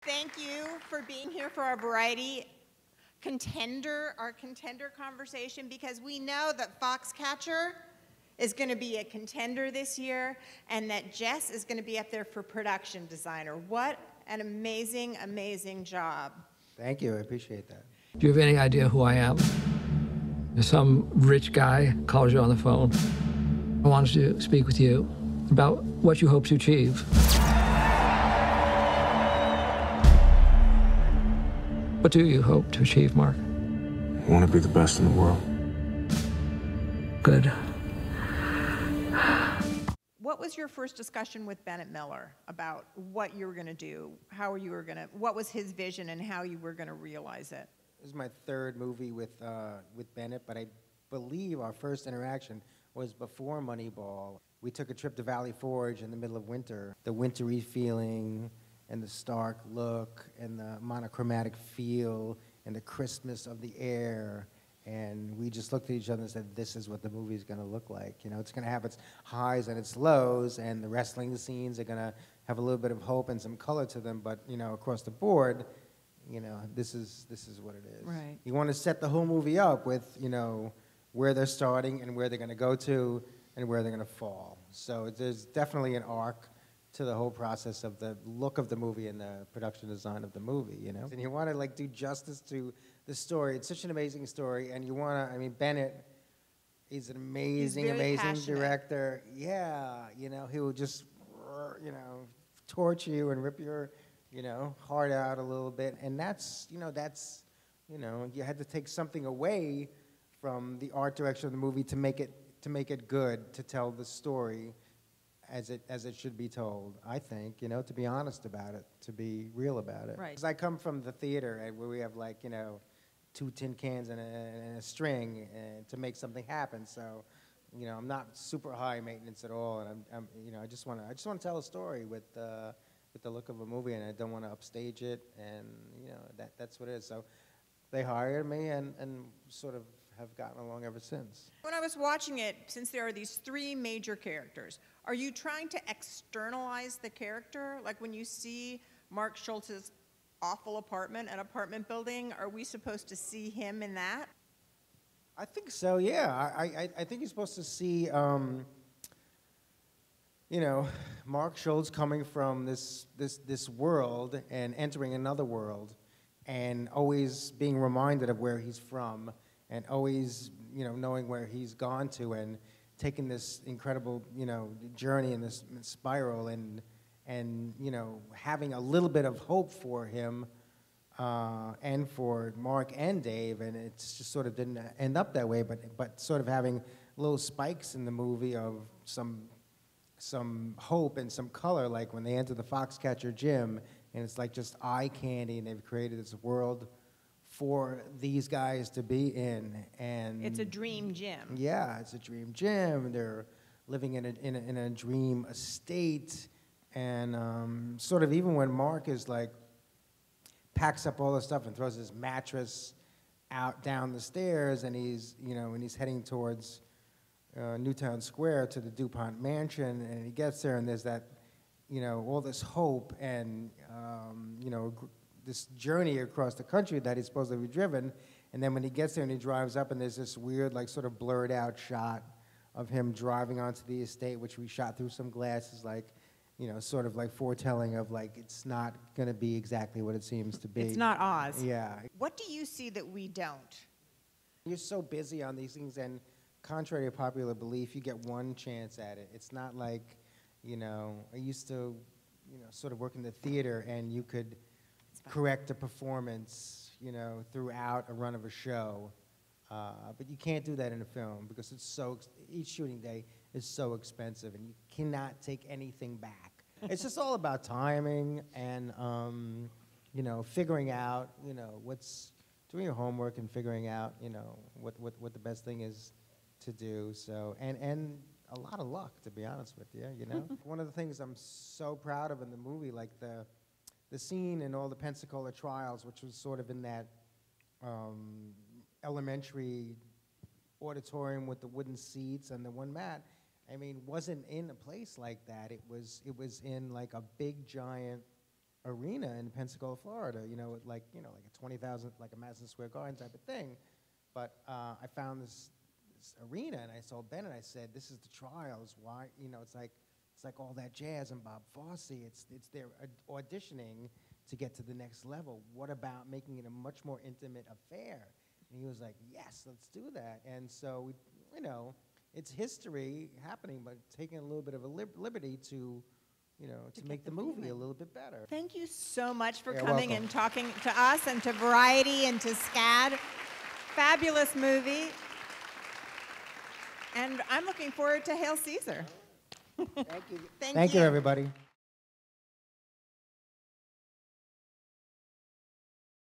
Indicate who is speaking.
Speaker 1: Thank you for being here for our variety contender conversation, because we know that Foxcatcher is going to be a contender this year and that Jess is going to be up there for production designer. What an amazing, amazing job.
Speaker 2: Thank you, I appreciate that.
Speaker 3: Do you have any idea who I am? Some rich guy calls you on the phone. I wanted to speak with you about what you hope to achieve. What do you hope to achieve, Mark?
Speaker 4: I want to be the best in the world.
Speaker 3: Good.
Speaker 1: What was your first discussion with Bennett Miller about what you were going to do, what was his vision and how you were going to realize it?
Speaker 2: This is my third movie with Bennett, but I believe our first interaction was before Moneyball. We took a trip to Valley Forge in the middle of winter. The wintry feeling and the stark look and the monochromatic feel and the crispness of the air. And we just looked at each other and said, this is what the movie's going to look like. You know, it's going to have its highs and its lows, and the wrestling scenes are going to have a little bit of hope and some color to them, but, you know, across the board, you know, this is what it is.
Speaker 1: Right.
Speaker 2: You want to set the whole movie up with, you know, where they're starting and where they're going to go to and where they're going to fall. So there's definitely an arc to the whole process of the look of the movie and the production design of the movie, you know? And you want to, like, do justice to the story. It's such an amazing story, and you want to, I mean, Bennett, he's an amazing, amazing
Speaker 1: passionate
Speaker 2: director. Yeah, you know, he will just, you know, torture you and rip your, you know, heart out a little bit, and that's, you know, you had to take something away from the art direction of the movie to make it good, to tell the story as it should be told, I think, you know, to be honest about it, to be real about it.
Speaker 1: Right.
Speaker 2: Because I come from the theater where we have, like, you know, 2 tin cans and a string to make something happen. So, you know, I'm not super high maintenance at all, and I'm you know, I just want to tell a story with the look of a movie, and I don't want to upstage it, and, you know, that's what it is. So they hired me and sort of have gotten along ever since.
Speaker 1: When I was watching it, since there are these 3 major characters, are you trying to externalize the character? Like when you see Mark Schultz's awful apartment building, are we supposed to see him in that?
Speaker 2: I think so, yeah. I think you're supposed to see, you know, Mark Schultz coming from this world and entering another world, and always being reminded of where he's from, and always, you know, knowing where he's gone to, and taking this incredible, you know, journey in this spiral, and you know, having a little bit of hope for him and for Mark and Dave, and it's just sort of didn't end up that way, but sort of having little spikes in the movie of some hope and some color, like when they enter the Foxcatcher gym, and it's like just eye candy, and they've created this world for these guys to be in, and
Speaker 1: It's a dream gym.
Speaker 2: yeah, it's a dream gym. They're living in a dream estate, and sort of even when Mark is like packs up all the stuff and throws his mattress out down the stairs, and he's, you know, and he's heading towards Newtown Square to the DuPont mansion, and he gets there, and there's that, you know, all this hope and you know, this journey across the country that he's supposed to be driven, and then when he gets there and he drives up, and there's this weird, like, sort of blurred out shot of him driving onto the estate, which we shot through some glasses, like, you know, sort of like foretelling of, like, it's not going to be exactly what it seems to be.
Speaker 1: It's not Oz.
Speaker 2: Yeah.
Speaker 1: What do you see that we don't?
Speaker 2: You're so busy on these things, and contrary to popular belief, you get one chance at it. It's not like, you know, I used to, you know, sort of work in the theater, and you could correct a performance, you know, throughout a run of a show. But you can't do that in a film because it's so, each shooting day is so expensive, and you cannot take anything back. It's just all about timing and, you know, figuring out, you know, doing your homework and figuring out, you know, what the best thing is to do. So, and a lot of luck, to be honest with you, you know. One of the things I'm so proud of in the movie, like the scene in all the Pensacola trials, which was sort of in that elementary auditorium with the wooden seats and the one mat, I mean, wasn't in a place like that. It was in like a big giant arena in Pensacola, Florida, you know, like a 20,000, like a Madison Square Garden type of thing. But I found this arena, and I told Ben, and I said, this is the trials. Why, you know, it's like all that jazz and Bob Fosse. It's their auditioning to get to the next level. What about making it a much more intimate affair? And he was like, yes, let's do that. And so, you know, it's history happening, but taking a little bit of a liberty to, you know, to make the movie a little bit better.
Speaker 1: Thank you so much for
Speaker 2: You're
Speaker 1: coming
Speaker 2: welcome.
Speaker 1: and talking to us and to Variety and to SCAD. Fabulous movie. And I'm looking forward to Hail Caesar.
Speaker 2: Thank you.
Speaker 1: Thank
Speaker 2: Thank you, everybody.